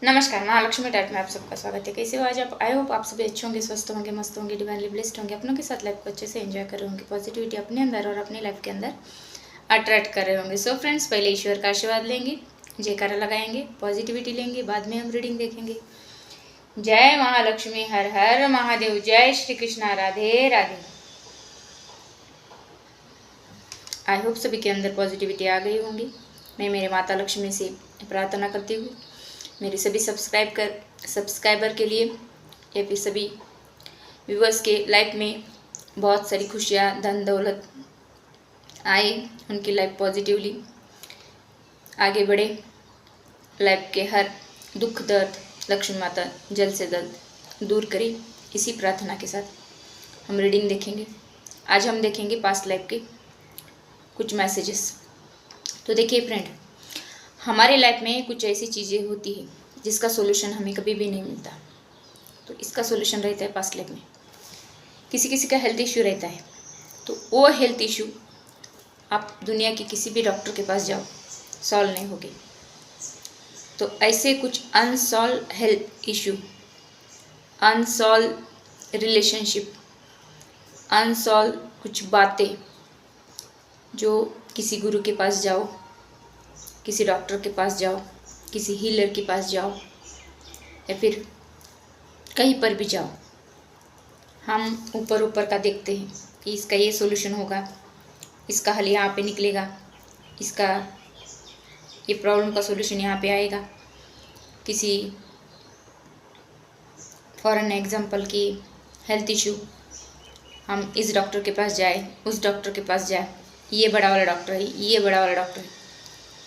नमस्कार, महालक्ष्मी टाइप में आप सबका स्वागत है। कैसे हो आज आप? आई होप आप सभी अच्छे होंगे, स्वस्थ होंगे, मस्त होंगे, डिवाइनली ब्लेस्ड होंगे, अपनों के साथ लाइफ को अच्छे से एंजॉय कर रहे होंगे, पॉजिटिविटी अपने अंदर और अपनी लाइफ के अंदर अट्रैक्ट कर रहे होंगे। सो फ्रेंड्स, पहले ईश्वर का आशीर्वाद लेंगे, जयकारा लगाएंगे, पॉजिटिविटी लेंगे, बाद में हम रीडिंग देखेंगे। जय महालक्ष्मी, हर हर महादेव, जय श्री कृष्णा, राधे राधे। आई होप सभी के अंदर पॉजिटिविटी आ गई होंगी। मैं मेरे माता लक्ष्मी से प्रार्थना करती हूँ मेरे सभी सब्सक्राइबर के लिए या फिर सभी व्यूअर्स के लाइफ में बहुत सारी खुशियाँ, धन दौलत आए, उनकी लाइफ पॉजिटिवली आगे बढ़े, लाइफ के हर दुख दर्द लक्ष्मी माता जल्द से जल्द दूर करे। इसी प्रार्थना के साथ हम रीडिंग देखेंगे। आज हम देखेंगे पास्ट लाइफ के कुछ मैसेजेस। तो देखिए फ्रेंड, हमारे लाइफ में कुछ ऐसी चीज़ें होती है जिसका सोल्यूशन हमें कभी भी नहीं मिलता। तो इसका सोल्यूशन रहता है पास्ट लाइफ में। किसी किसी का हेल्थ इश्यू रहता है, तो वो हेल्थ इश्यू आप दुनिया के किसी भी डॉक्टर के पास जाओ, सॉल्व नहीं होगी। तो ऐसे कुछ unsolve health issue, unsolve relationship, unsolve कुछ बातें जो किसी गुरु के पास जाओ, किसी डॉक्टर के पास जाओ, किसी हीलर के पास जाओ या फिर कहीं पर भी जाओ, हम ऊपर ऊपर का देखते हैं कि इसका ये सॉल्यूशन होगा, इसका हल यहाँ पे निकलेगा, इसका ये प्रॉब्लम का सॉल्यूशन यहाँ पे आएगा। किसी फॉर एग्जांपल की हेल्थ इशू, हम इस डॉक्टर के पास जाए, उस डॉक्टर के पास जाए, ये बड़ा वाला डॉक्टर है, ये बड़ा वाला डॉक्टर है,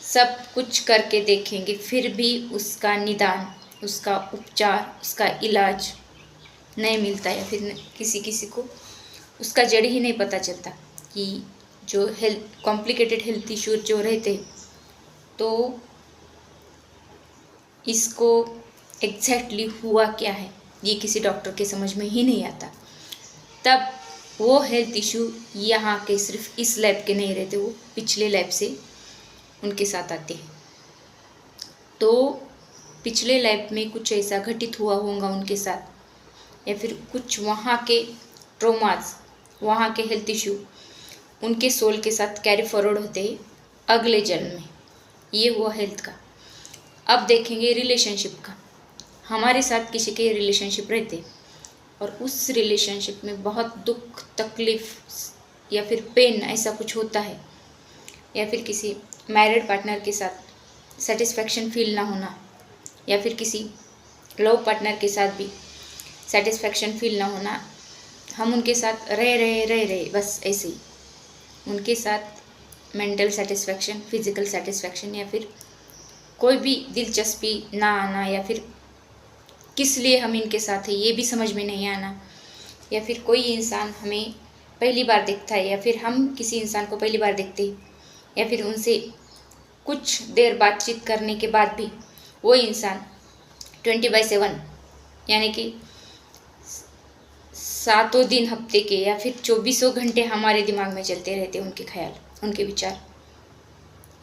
सब कुछ करके देखेंगे, फिर भी उसका निदान, उसका उपचार, उसका इलाज नहीं मिलता है। फिर किसी किसी को उसका जड़ ही नहीं पता चलता कि जो हेल्थ कॉम्प्लिकेटेड हेल्थ इशू जो रहते, तो इसको एग्जैक्टली हुआ क्या है ये किसी डॉक्टर के समझ में ही नहीं आता। तब वो हेल्थ इशू यहाँ के सिर्फ इस लाइफ के नहीं रहते, वो पिछले लाइफ से उनके साथ आते हैं। तो पिछले लाइफ में कुछ ऐसा घटित हुआ होगा उनके साथ, या फिर कुछ वहाँ के ट्रोमाज, वहाँ के हेल्थ इशू उनके सोल के साथ कैरी फॉरवर्ड होते हैं अगले जन्म में। ये हुआ हेल्थ का। अब देखेंगे रिलेशनशिप का। हमारे साथ किसी के रिलेशनशिप रहते और उस रिलेशनशिप में बहुत दुख, तकलीफ या फिर पेन ऐसा कुछ होता है, या फिर किसी मैरिड पार्टनर के साथ सेटिस्फैक्शन फील ना होना, या फिर किसी लव पार्टनर के साथ भी सेटिस्फैक्शन फील ना होना, हम उनके साथ रह रहे बस ऐसे ही, उनके साथ मेंटल सेटिस्फैक्शन, फिजिकल सेटिस्फैक्शन या फिर कोई भी दिलचस्पी ना आना, या फिर किस लिए हम इनके साथ हैं ये भी समझ में नहीं आना, या फिर कोई इंसान हमें पहली बार देखता है, या फिर हम किसी इंसान को पहली बार देखते हैं, या फिर उनसे कुछ देर बातचीत करने के बाद भी वो इंसान 24/7 यानी कि 7 दिन हफ्ते के या फिर 24 घंटे हमारे दिमाग में चलते रहते हैं, उनके ख्याल, उनके विचार,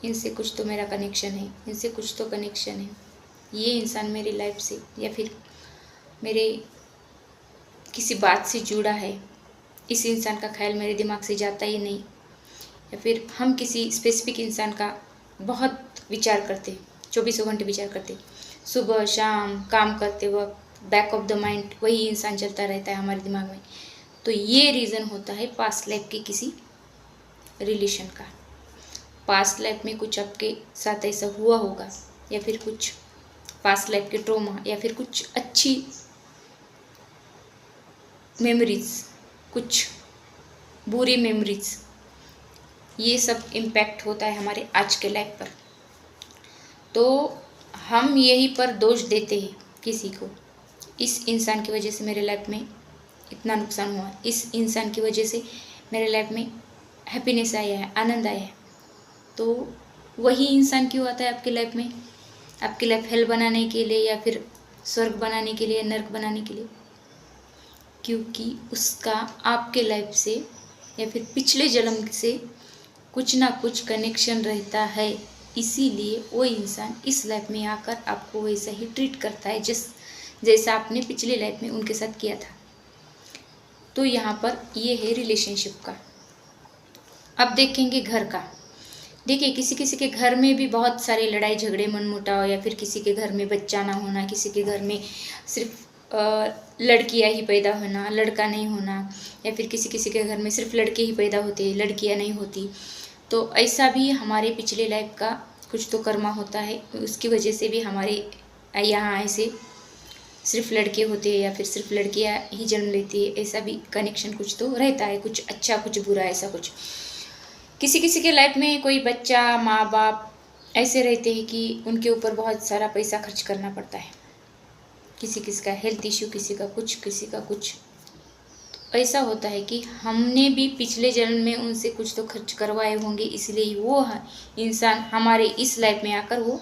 इनसे कुछ तो मेरा कनेक्शन है, इनसे कुछ तो कनेक्शन है, ये इंसान मेरी लाइफ से या फिर मेरे किसी बात से जुड़ा है, इस इंसान का ख्याल मेरे दिमाग से जाता ही नहीं। या फिर हम किसी स्पेसिफिक इंसान का बहुत विचार करते, 24 घंटे विचार करते, सुबह शाम काम करते वक्त बैक ऑफ द माइंड वही इंसान चलता रहता है हमारे दिमाग में। तो ये रीज़न होता है पास्ट लाइफ के किसी रिलेशन का। पास्ट लाइफ में कुछ आपके साथ ऐसा हुआ होगा, या फिर कुछ पास्ट लाइफ के ट्रॉमा, या फिर कुछ अच्छी मेमोरीज, कुछ बुरी मेमोरीज, ये सब इम्पैक्ट होता है हमारे आज के लाइफ पर। तो हम यहीं पर दोष देते हैं किसी को, इस इंसान की वजह से मेरे लाइफ में इतना नुकसान हुआ, इस इंसान की वजह से मेरे लाइफ में हैप्पीनेस आया है, आनंद आया है। तो वही इंसान क्यों आता है आपकी लाइफ में? आपकी लाइफ हेल बनाने के लिए, या फिर स्वर्ग बनाने के लिए, नर्क बनाने के लिए? क्योंकि उसका आपके लाइफ से या फिर पिछले जन्म से कुछ ना कुछ कनेक्शन रहता है, इसीलिए वो इंसान इस लाइफ में आकर आपको वैसा ही ट्रीट करता है जैसा आपने पिछली लाइफ में उनके साथ किया था। तो यहाँ पर ये है रिलेशनशिप का। अब देखेंगे घर का। देखिए, किसी किसी के घर में भी बहुत सारे लड़ाई झगड़े मनमुटाव, या फिर किसी के घर में बच्चा ना होना, किसी के घर में सिर्फ लड़कियां ही पैदा होना, लड़का नहीं होना, या फिर किसी किसी के घर में सिर्फ लड़के ही पैदा होते, लड़कियां नहीं होती। तो ऐसा भी हमारे पिछले लाइफ का कुछ तो कर्मा होता है, उसकी वजह से भी हमारे यहाँ ऐसे सिर्फ लड़के होते हैं या फिर सिर्फ लड़कियां ही जन्म लेती है, ऐसा भी कनेक्शन कुछ तो रहता है, कुछ अच्छा कुछ बुरा, ऐसा कुछ। किसी किसी के लाइफ में कोई बच्चा, माँ बाप ऐसे रहते हैं कि उनके ऊपर बहुत सारा पैसा खर्च करना पड़ता है। किसी किसी का हेल्थ इश्यू, किसी का कुछ, किसी का कुछ। तो ऐसा होता है कि हमने भी पिछले जन्म में उनसे कुछ तो खर्च करवाए होंगे, इसलिए वो इंसान हमारे इस लाइफ में आकर वो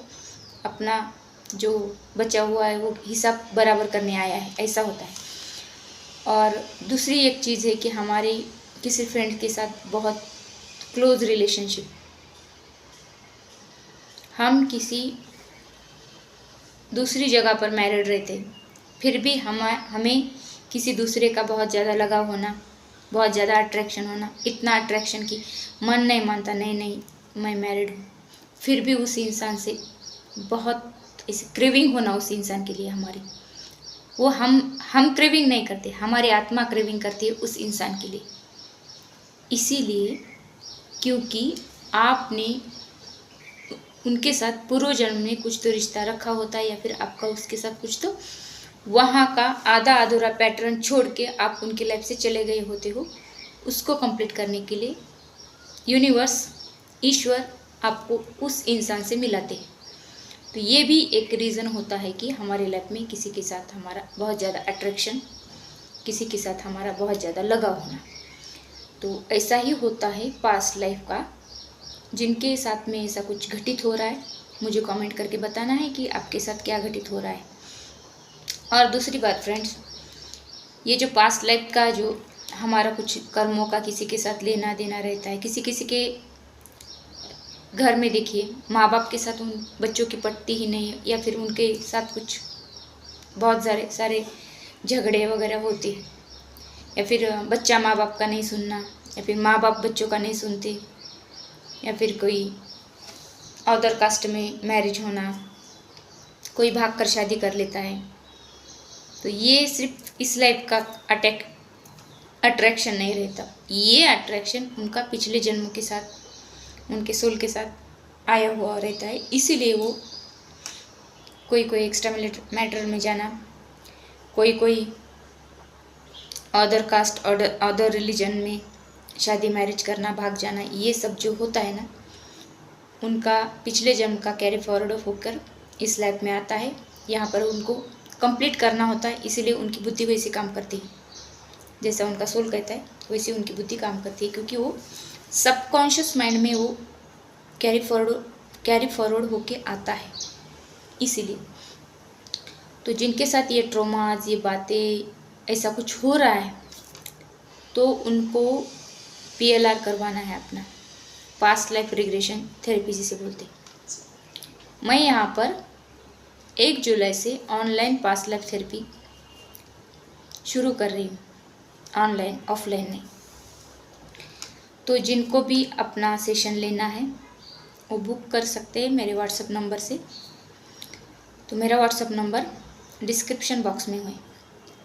अपना जो बचा हुआ है वो हिसाब बराबर करने आया है, ऐसा होता है। और दूसरी एक चीज़ है कि हमारे किसी फ्रेंड के साथ बहुत क्लोज रिलेशनशिप, हम किसी दूसरी जगह पर मैरिड रहते, फिर भी हमें किसी दूसरे का बहुत ज़्यादा लगाव होना, बहुत ज़्यादा अट्रैक्शन होना, इतना अट्रैक्शन कि मन नहीं मानता नहीं मैं मैरिड हूँ, फिर भी उस इंसान से बहुत इस क्रेविंग होना उस इंसान के लिए हमारी, वो हम क्रेविंग नहीं करते, हमारी आत्मा क्रेविंग करती है उस इंसान के लिए। इसीलिए क्योंकि आपने उनके साथ पूर्व जन्म में कुछ तो रिश्ता रखा होता है, या फिर आपका उसके साथ कुछ तो वहाँ का आधा अधूरा पैटर्न छोड़ के आप उनकी लाइफ से चले गए होते हो। उसको कंप्लीट करने के लिए यूनिवर्स, ईश्वर आपको उस इंसान से मिलाते हैं। तो ये भी एक रीज़न होता है कि हमारे लाइफ में किसी के साथ हमारा बहुत ज़्यादा अट्रैक्शन, किसी के साथ हमारा बहुत ज़्यादा लगाव होना। तो ऐसा ही होता है पास्ट लाइफ का। जिनके साथ में ऐसा कुछ घटित हो रहा है, मुझे कमेंट करके बताना है कि आपके साथ क्या घटित हो रहा है। और दूसरी बात फ्रेंड्स, ये जो पास्ट लाइफ का जो हमारा कुछ कर्मों का किसी के साथ लेना देना रहता है, किसी किसी के घर में देखिए माँ बाप के साथ उन बच्चों की पटती ही नहीं है, या फिर उनके साथ कुछ बहुत सारे झगड़े वगैरह होते हैं, या फिर बच्चा माँ बाप का नहीं सुनना, या फिर माँ बाप बच्चों का नहीं सुनते, या फिर कोई अदर कास्ट में मैरिज होना, कोई भाग कर शादी कर लेता है। तो ये सिर्फ इस लाइफ का अट्रैक्शन नहीं रहता, ये अट्रैक्शन उनका पिछले जन्म के साथ, उनके सोल के साथ आया हुआ रहता है। इसीलिए वो कोई एक्स्ट्रा मैटर में जाना, कोई अदर कास्ट, अदर रिलीजन में शादी मैरिज करना, भाग जाना, ये सब जो होता है ना, उनका पिछले जन्म का कैरी फॉरवर्ड होकर इस लाइफ में आता है। यहाँ पर उनको कंप्लीट करना होता है, इसीलिए उनकी बुद्धि वैसे काम करती है, जैसा उनका सोल कहता है वैसे उनकी बुद्धि काम करती है, क्योंकि वो सबकॉन्शियस माइंड में वो कैरी फॉरवर्ड होके आता है। इसीलिए तो जिनके साथ ये ट्रॉमाज, ये बातें, ऐसा कुछ हो रहा है, तो उनको PLR करवाना है, अपना पास्ट लाइफ रिग्रेशन थेरेपी जिसे बोलते हैं। मैं यहाँ पर 1 जुलाई से ऑनलाइन पास्ट लाइफ थेरेपी शुरू कर रही हूँ, ऑनलाइन, ऑफलाइन नहीं। तो जिनको भी अपना सेशन लेना है वो बुक कर सकते हैं मेरे व्हाट्सएप नंबर से। तो मेरा व्हाट्सएप नंबर डिस्क्रिप्शन बॉक्स में है।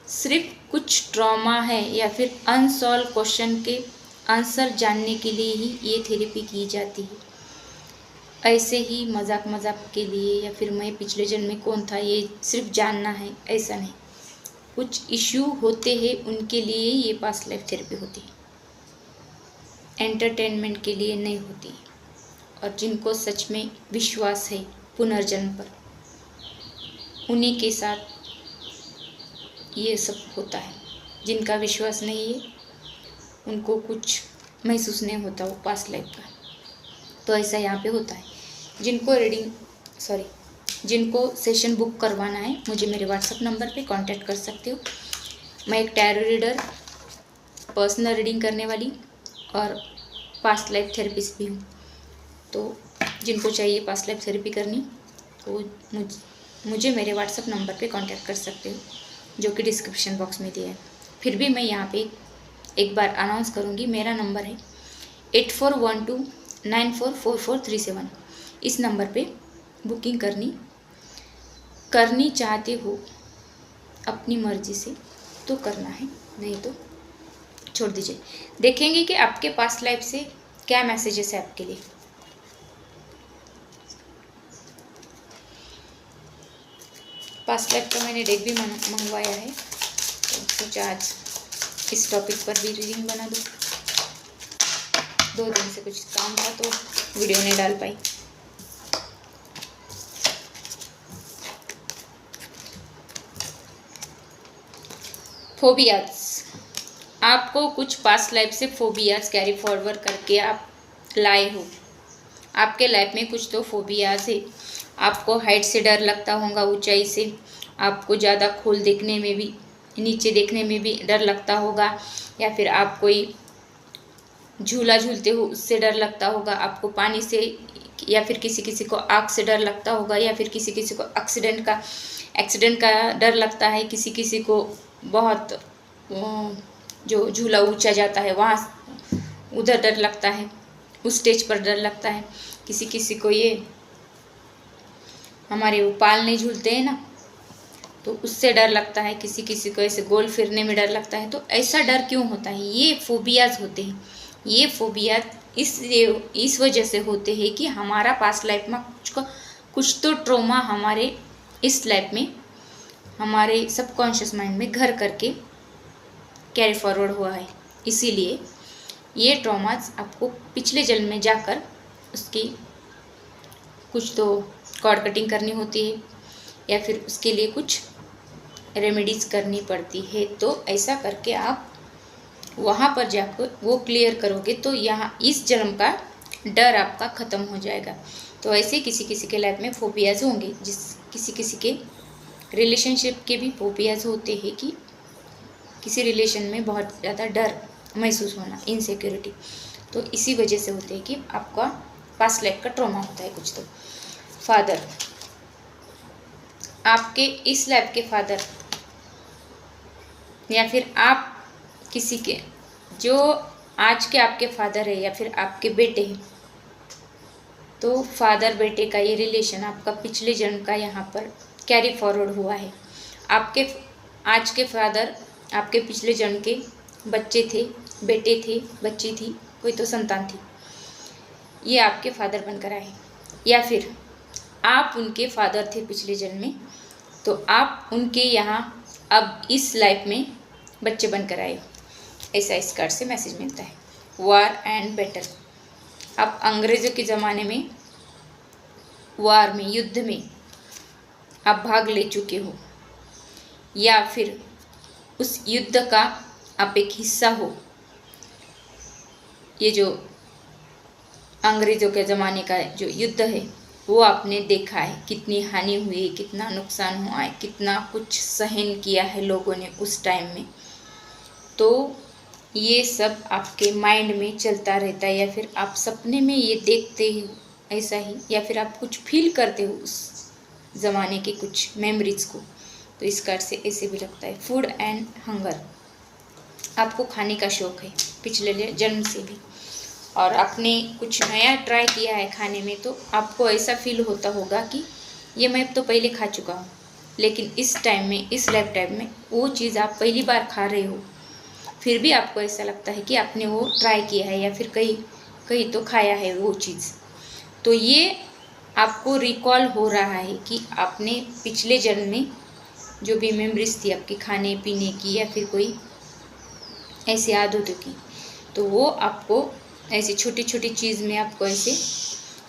सिर्फ कुछ ट्रॉमा है या फिर अनसॉल्व क्वेश्चन के आंसर जानने के लिए ही ये थेरेपी की जाती है। ऐसे ही मजाक के लिए या फिर मैं पिछले जन्म में कौन था ये सिर्फ जानना है, ऐसा नहीं। कुछ इश्यू होते हैं उनके लिए ये पास्ट लाइफ थेरेपी होती है, एंटरटेनमेंट के लिए नहीं होती। और जिनको सच में विश्वास है पुनर्जन्म पर, उन्हीं के साथ ये सब होता है। जिनका विश्वास नहीं है उनको कुछ महसूस नहीं होता वो पास्ट लाइफ का। तो ऐसा यहाँ पे होता है। जिनको सेशन बुक करवाना है मुझे मेरे व्हाट्सएप नंबर पे कांटेक्ट कर सकते हो। मैं एक टैरो रीडर, पर्सनल रीडिंग करने वाली और पास्ट लाइफ थेरेपिस्ट भी हूँ। तो जिनको चाहिए पास्ट लाइफ थेरेपी करनी तो मुझे मेरे व्हाट्सएप नंबर पे कांटेक्ट कर सकते हो, जो कि डिस्क्रिप्शन बॉक्स में दिया है। फिर भी मैं यहाँ पे एक बार अनाउंस करूँगी, मेरा नंबर है 8412944437। इस नंबर पे बुकिंग करनी चाहते हो अपनी मर्जी से तो करना है, नहीं तो छोड़ दीजिए। देखेंगे कि आपके पास्ट लाइफ से क्या मैसेजेस है आपके लिए। पास्ट लाइफ का मैंने डेक भी मंगवाया है, तो सोचा आज इस टॉपिक पर भी रीडिंग बना दूँ। 2 दिन से कुछ काम था तो वीडियो नहीं डाल पाई। फोबियाज, आपको कुछ पास्ट लाइफ से फोबियाज कैरी फॉरवर्ड करके आप लाए हो। आपके लाइफ में कुछ तो फोबियाज है। आपको हाइट से डर लगता होगा, ऊंचाई से। आपको ज़्यादा खोल देखने में भी, नीचे देखने में भी डर लगता होगा, या फिर आप कोई झूला झूलते हो उससे डर लगता होगा। आपको पानी से, या फिर किसी को आग से डर लगता होगा, या फिर किसी को एक्सीडेंट का डर लगता है। किसी को बहुत जो झूला ऊंचा जाता है वहाँ उधर डर लगता है, उस स्टेज पर डर लगता है। किसी को ये हमारे वो पाल नहीं झूलते हैं ना, तो उससे डर लगता है। किसी को ऐसे गोल फिरने में डर लगता है। तो ऐसा डर क्यों होता है? ये फोबियाज होते हैं। ये फोबियाज इस वजह से होते हैं कि हमारा पास्ट लाइफ में कुछ तो ट्रॉमा हमारे इस लाइफ में, हमारे सबकॉन्शियस माइंड में घर करके कैरी फॉरवर्ड हुआ है। इसीलिए ये ट्रॉमास आपको पिछले जन्म में जाकर उसकी कुछ तो कॉर्ड कटिंग करनी होती है, या फिर उसके लिए कुछ रेमेडीज करनी पड़ती है। तो ऐसा करके आप वहाँ पर जाकर वो क्लियर करोगे तो यहाँ इस जन्म का डर आपका ख़त्म हो जाएगा। तो ऐसे किसी के लाइफ में फोबियाज होंगे, किसी के रिलेशनशिप के भी फोबियाज होते हैं कि किसी रिलेशन में बहुत ज़्यादा डर महसूस होना, इनसिक्योरिटी। तो इसी वजह से होते हैं कि आपका पास्ट लाइफ का ट्रॉमा होता है कुछ तो। फादर, आपके इस लाइफ के फादर, या फिर आप किसी के जो आज के आपके फादर है या फिर आपके बेटे हैं, तो फादर बेटे का ये रिलेशन आपका पिछले जन्म का यहाँ पर कैरी फॉरवर्ड हुआ है। आपके आज के फादर आपके पिछले जन्म के बच्चे थे, बेटे थे, बच्ची थी, कोई तो संतान थी, ये आपके फादर बनकर आए। या फिर आप उनके फादर थे पिछले जन्म में, तो आप उनके यहाँ अब इस लाइफ में बच्चे बनकर आए। ऐसा इस कार्ड से मैसेज मिलता है। वार एंड बैटल, आप अंग्रेज़ों के ज़माने में वार में, युद्ध में आप भाग ले चुके हो, या फिर उस युद्ध का आप एक हिस्सा हो। ये जो अंग्रेज़ों के ज़माने का जो युद्ध है वो आपने देखा है, कितनी हानि हुई, कितना नुकसान हुआ है, कितना कुछ सहन किया है लोगों ने उस टाइम में। तो ये सब आपके माइंड में चलता रहता है, या फिर आप सपने में ये देखते हो ऐसा ही, या फिर आप कुछ फील करते हो उस ज़माने के कुछ मेमोरीज को। तो इस कार्ड से ऐसे भी लगता है। फूड एंड हंगर, आपको खाने का शौक़ है पिछले जन्म से भी, और आपने कुछ नया ट्राई किया है खाने में, तो आपको ऐसा फील होता होगा कि ये मैं तो पहले खा चुका हूँ, लेकिन इस टाइम में, इस लाइफ टाइम में वो चीज़ आप पहली बार खा रहे हो। फिर भी आपको ऐसा लगता है कि आपने वो ट्राई किया है, या फिर कहीं तो खाया है वो चीज़। तो ये आपको रिकॉल हो रहा है कि आपने पिछले जन्म में जो भी मेमोरीज थी आपकी खाने पीने की, या फिर कोई ऐसी आदतों की, तो वो आपको ऐसी छोटी छोटी चीज़ में आपको ऐसे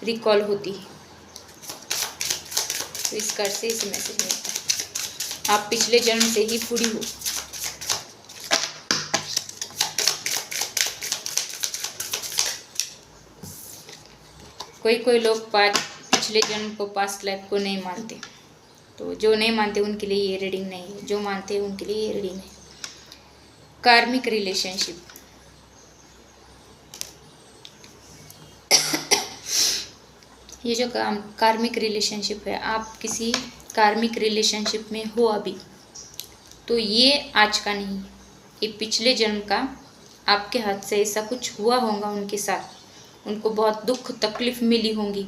रिकॉल होती है। तो इस कार्ड से ऐसे मैसेज मिलता है, आप पिछले जन्म से ही फूडी हो। कोई लोग पिछले जन्म को, पास्ट लाइफ को नहीं मानते, तो जो नहीं मानते उनके लिए ये रीडिंग नहीं है, जो मानते हैं उनके लिए ये रीडिंग है। कार्मिक रिलेशनशिप, ये जो कार्मिक रिलेशनशिप है, आप किसी कार्मिक रिलेशनशिप में हो अभी, तो ये आज का नहीं, ये पिछले जन्म का आपके हाथ से ऐसा कुछ हुआ होगा उनके साथ, उनको बहुत दुख तकलीफ मिली होंगी,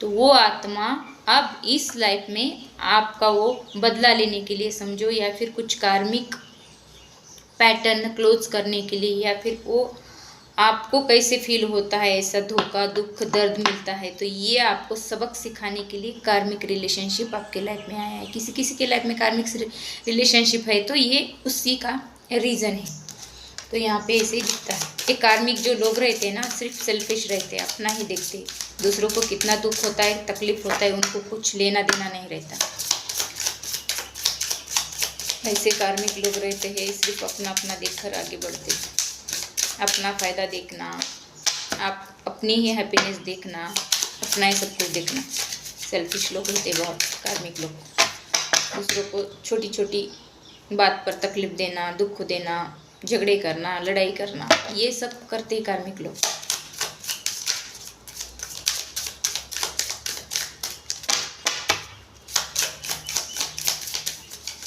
तो वो आत्मा अब इस लाइफ में आपका वो बदला लेने के लिए समझो, या फिर कुछ कार्मिक पैटर्न क्लोज करने के लिए, या फिर वो आपको कैसे फील होता है, ऐसा धोखा दुख दर्द मिलता है, तो ये आपको सबक सिखाने के लिए कार्मिक रिलेशनशिप आपके लाइफ में आया है। किसी किसी के लाइफ में कार्मिक रिलेशनशिप है, तो ये उसी का रीज़न है। तो यहाँ पे ऐसे ही दिखता है। ये कार्मिक जो लोग रहते हैं ना, सिर्फ सेल्फिश रहते हैं, अपना ही देखते हैं, दूसरों को कितना दुख होता है तकलीफ होता है उनको कुछ लेना देना नहीं रहता। ऐसे कार्मिक लोग रहते हैं, सिर्फ अपना अपना देखकर आगे बढ़ते, अपना फ़ायदा देखना, आप अपनी ही हैप्पीनेस देखना, अपना ही सब कुछ देखना। सेल्फिश लोग होते बहुत कार्मिक लोग, दूसरों को छोटी छोटी बात पर तकलीफ देना, दुख देना, झगड़े करना, लड़ाई करना, ये सब करते हैं कार्मिक लोग।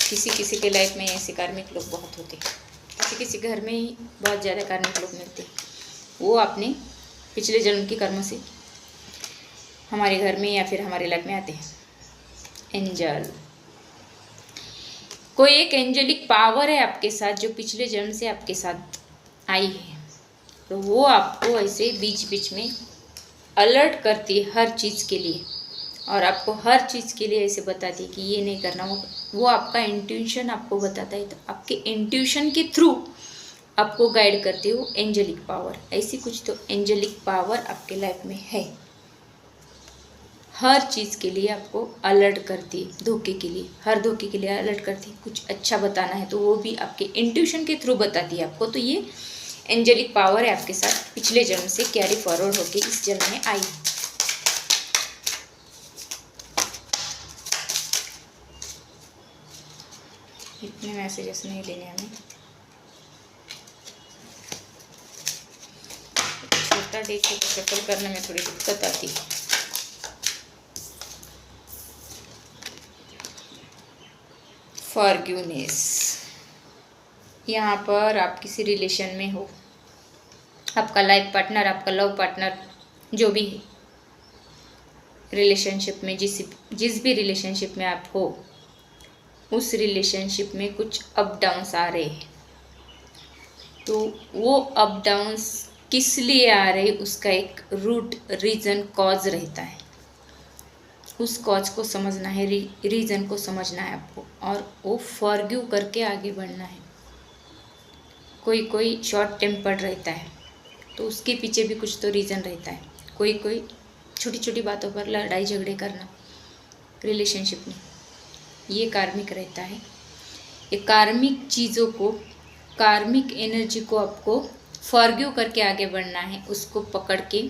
किसी किसी के लाइफ में ऐसे कार्मिक लोग बहुत होते हैं, किसी किसी घर में ही बहुत ज़्यादा कार्मिक लोग मिलते हैं। वो अपने पिछले जन्म के कर्म से हमारे घर में या फिर हमारे लाइफ में आते हैं। एंजल, कोई एक एंजेलिक पावर है आपके साथ जो पिछले जन्म से आपके साथ आई है, तो वो आपको ऐसे बीच बीच में अलर्ट करती है हर चीज़ के लिए, और आपको हर चीज़ के लिए ऐसे बताती है कि ये नहीं करना, वो आपका इंट्यूशन आपको बताता है। तो आपके इंट्यूशन के थ्रू आपको गाइड करती है वो एंजेलिक पावर। ऐसी कुछ तो एंजेलिक पावर आपके लाइफ में है, हर चीज़ के लिए आपको अलर्ट करती है, धोखे के लिए, हर धोखे के लिए अलर्ट करती है। कुछ अच्छा बताना है तो वो भी आपके इंट्यूशन के थ्रू बताती है आपको। तो ये एंजेलिक पावर है आपके साथ, पिछले जन्म से कैरी फॉरवर्ड होके इस जन्म में आई। इतने मैसेजेस नहीं लेने हमें, छोटा डेक को शफल करने में थोड़ी दिक्कत आती है। फॉरगिवनेस, यहाँ पर आप किसी रिलेशन में हो, आपका लाइफ पार्टनर, आपका लव पार्टनर जो भी है, रिलेशनशिप में जिस भी रिलेशनशिप में आप हो, उस रिलेशनशिप में कुछ अप डाउन्स आ रहे हैं। तो वो अप डाउन्स किस लिए आ रहे, उसका एक रूट रीज़न कॉज रहता है। उस कॉज को समझना है, रीज़न को समझना है आपको, और वो फॉरगिव करके आगे बढ़ना है। कोई कोई शॉर्ट टेम्पर्ड रहता है, तो उसके पीछे भी कुछ तो रीज़न रहता है। कोई कोई छोटी छोटी बातों पर लड़ाई झगड़े करना रिलेशनशिप में, ये कार्मिक रहता है। ये कार्मिक चीज़ों को, कार्मिक एनर्जी को आपको फॉरगिव करके आगे बढ़ना है। उसको पकड़ के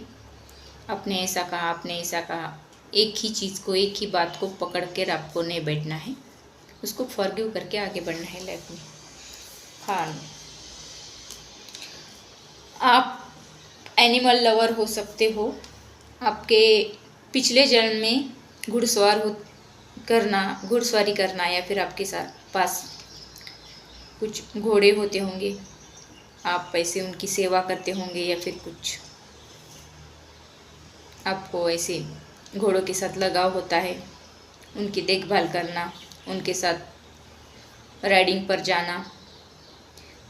आपने ऐसा कहा, आपने ऐसा कहा, एक ही चीज़ को, एक ही बात को पकड़ कर आपको नहीं बैठना है, उसको फॉरगिव करके आगे बढ़ना है लाइफ में। हाँ, आप एनिमल लवर हो सकते हो, आपके पिछले जन्म में घुड़सवारी करना, या फिर आपके साथ पास कुछ घोड़े होते होंगे, आप ऐसे उनकी सेवा करते होंगे, या फिर कुछ आपको ऐसे घोड़ों के साथ लगाव होता है, उनकी देखभाल करना, उनके साथ राइडिंग पर जाना।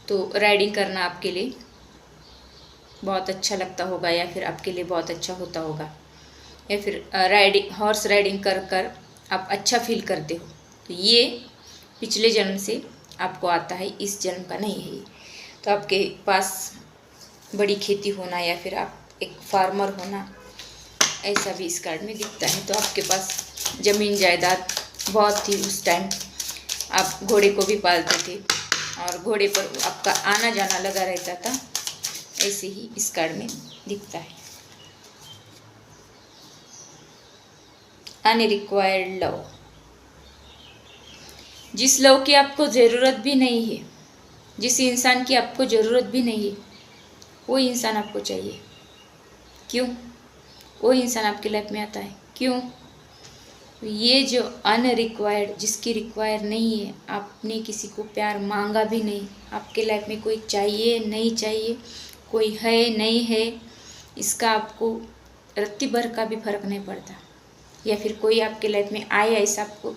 तो राइडिंग करना आपके लिए बहुत अच्छा लगता होगा, या फिर आपके लिए बहुत अच्छा होता होगा, या फिर हॉर्स राइडिंग कर कर आप अच्छा फील करते हो। तो ये पिछले जन्म से आपको आता है, इस जन्म का नहीं है। तो आपके पास बड़ी खेती होना, या फिर आप एक फार्मर होना, ऐसा भी इस कार्ड में दिखता है। तो आपके पास ज़मीन जायदाद बहुत थी उस टाइम, आप घोड़े को भी पालते थे और घोड़े पर आपका आना जाना लगा रहता था, ऐसे ही इस कार्ड में दिखता है। अनरिक्वायर्ड लव, जिस लव की आपको ज़रूरत भी नहीं है, जिस इंसान की आपको ज़रूरत भी नहीं है, वो इंसान आपको चाहिए। क्यों? वो इंसान आपकी लाइफ में आता है। क्यों? ये जो अनरिक्वायर्ड, जिसकी रिक्वायर नहीं है, आपने किसी को प्यार मांगा भी नहीं, आपके लाइफ में कोई चाहिए नहीं चाहिए, कोई है नहीं है, इसका आपको रत्ती भर का भी फर्क नहीं पड़ता, या फिर कोई आपके लाइफ में आए ऐसा आपको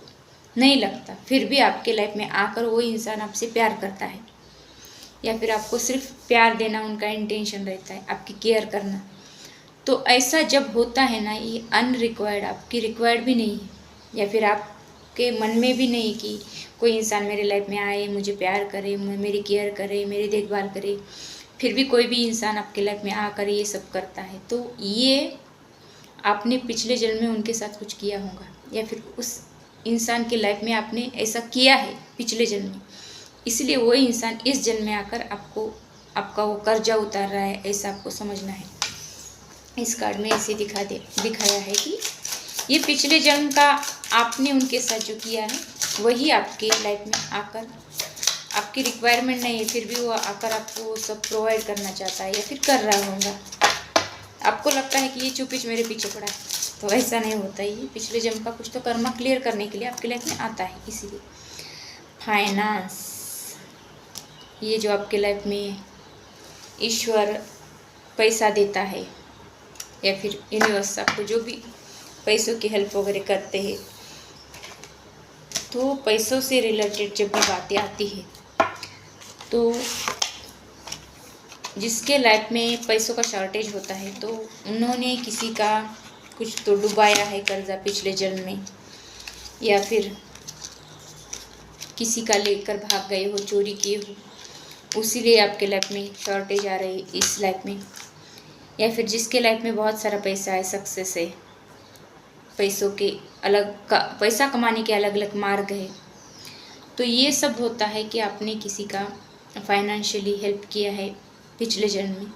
नहीं लगता, फिर भी आपके लाइफ में आकर वो इंसान आपसे प्यार करता है, या फिर आपको सिर्फ प्यार देना उनका इंटेंशन रहता है, आपकी केयर करना। तो ऐसा जब होता है ना, ये अनरिक्वायर्ड, आपकी रिक्वायर्ड भी नहीं है, या फिर आपके मन में भी नहीं कि कोई इंसान मेरे लाइफ में आए, मुझे प्यार करे, मेरी केयर करे, मेरी देखभाल करे, फिर भी कोई भी इंसान आपके लाइफ में आकर ये सब करता है, तो ये आपने पिछले जन्म में उनके साथ कुछ किया होगा, या फिर उस इंसान की लाइफ में आपने ऐसा किया है पिछले जन्म में, इसलिए वो इंसान इस जन्म में आकर आपका वो कर्जा उतार रहा है, ऐसा आपको समझना है। इस कार्ड में ऐसे दिखाया है कि ये पिछले जन्म का आपने उनके साथ जो किया है वही आपके लाइफ में आकर, आपकी रिक्वायरमेंट नहीं है फिर भी वो आकर आपको वो सब प्रोवाइड करना चाहता है, या फिर कर रहा होगा। आपको लगता है कि ये चुपीच मेरे पीछे पड़ा है, तो ऐसा नहीं होता। ये पिछले जन्म का कुछ तो कर्मा क्लियर करने के लिए आपके लाइफ में आता है। इसीलिए फाइनेंस, ये जो आपके लाइफ में ईश्वर पैसा देता है, या फिर यूनिवर्स आपको जो भी पैसों की हेल्प वगैरह करते हैं, तो पैसों से रिलेटेड जब भी बातें आती है, तो जिसके लाइफ में पैसों का शॉर्टेज होता है, तो उन्होंने किसी का कुछ तो डुबाया है कर्जा पिछले जन्म में, या फिर किसी का लेकर भाग गए हो, चोरी किए हो, उसीलिए आपके लाइफ में शॉर्टेज आ रही है इस लाइफ में। या फिर जिसके लाइफ में बहुत सारा पैसा है, सक्सेस है, पैसों के पैसा कमाने के अलग अलग मार्ग है, तो ये सब होता है कि आपने किसी का फाइनेंशियली हेल्प किया है पिछले जन्म में।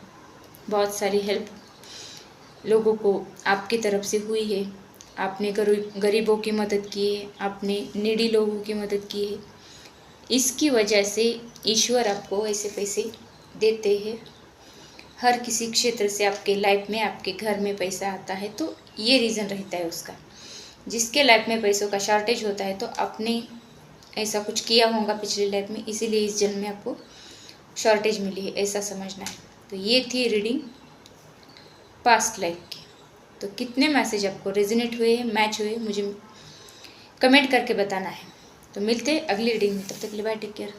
बहुत सारी हेल्प लोगों को आपकी तरफ से हुई है, आपने गरीबों की मदद की है, आपने नीडी लोगों की मदद की है, इसकी वजह से ईश्वर आपको ऐसे पैसे देते हैं। हर किसी क्षेत्र से आपके लाइफ में, आपके घर में पैसा आता है, तो ये रीज़न रहता है उसका। जिसके लाइफ में पैसों का शॉर्टेज होता है, तो आपने ऐसा कुछ किया होगा पिछले लाइफ में, इसीलिए इस जन्म में आपको शॉर्टेज मिली है, ऐसा समझना है। तो ये थी रीडिंग पास्ट लाइफ की। तो कितने मैसेज आपको रेजोनेट हुए, मैच हुए, मुझे कमेंट करके बताना है। तो मिलते हैं अगली रीडिंग में, तब तक के लिए बाय, टेक केयर।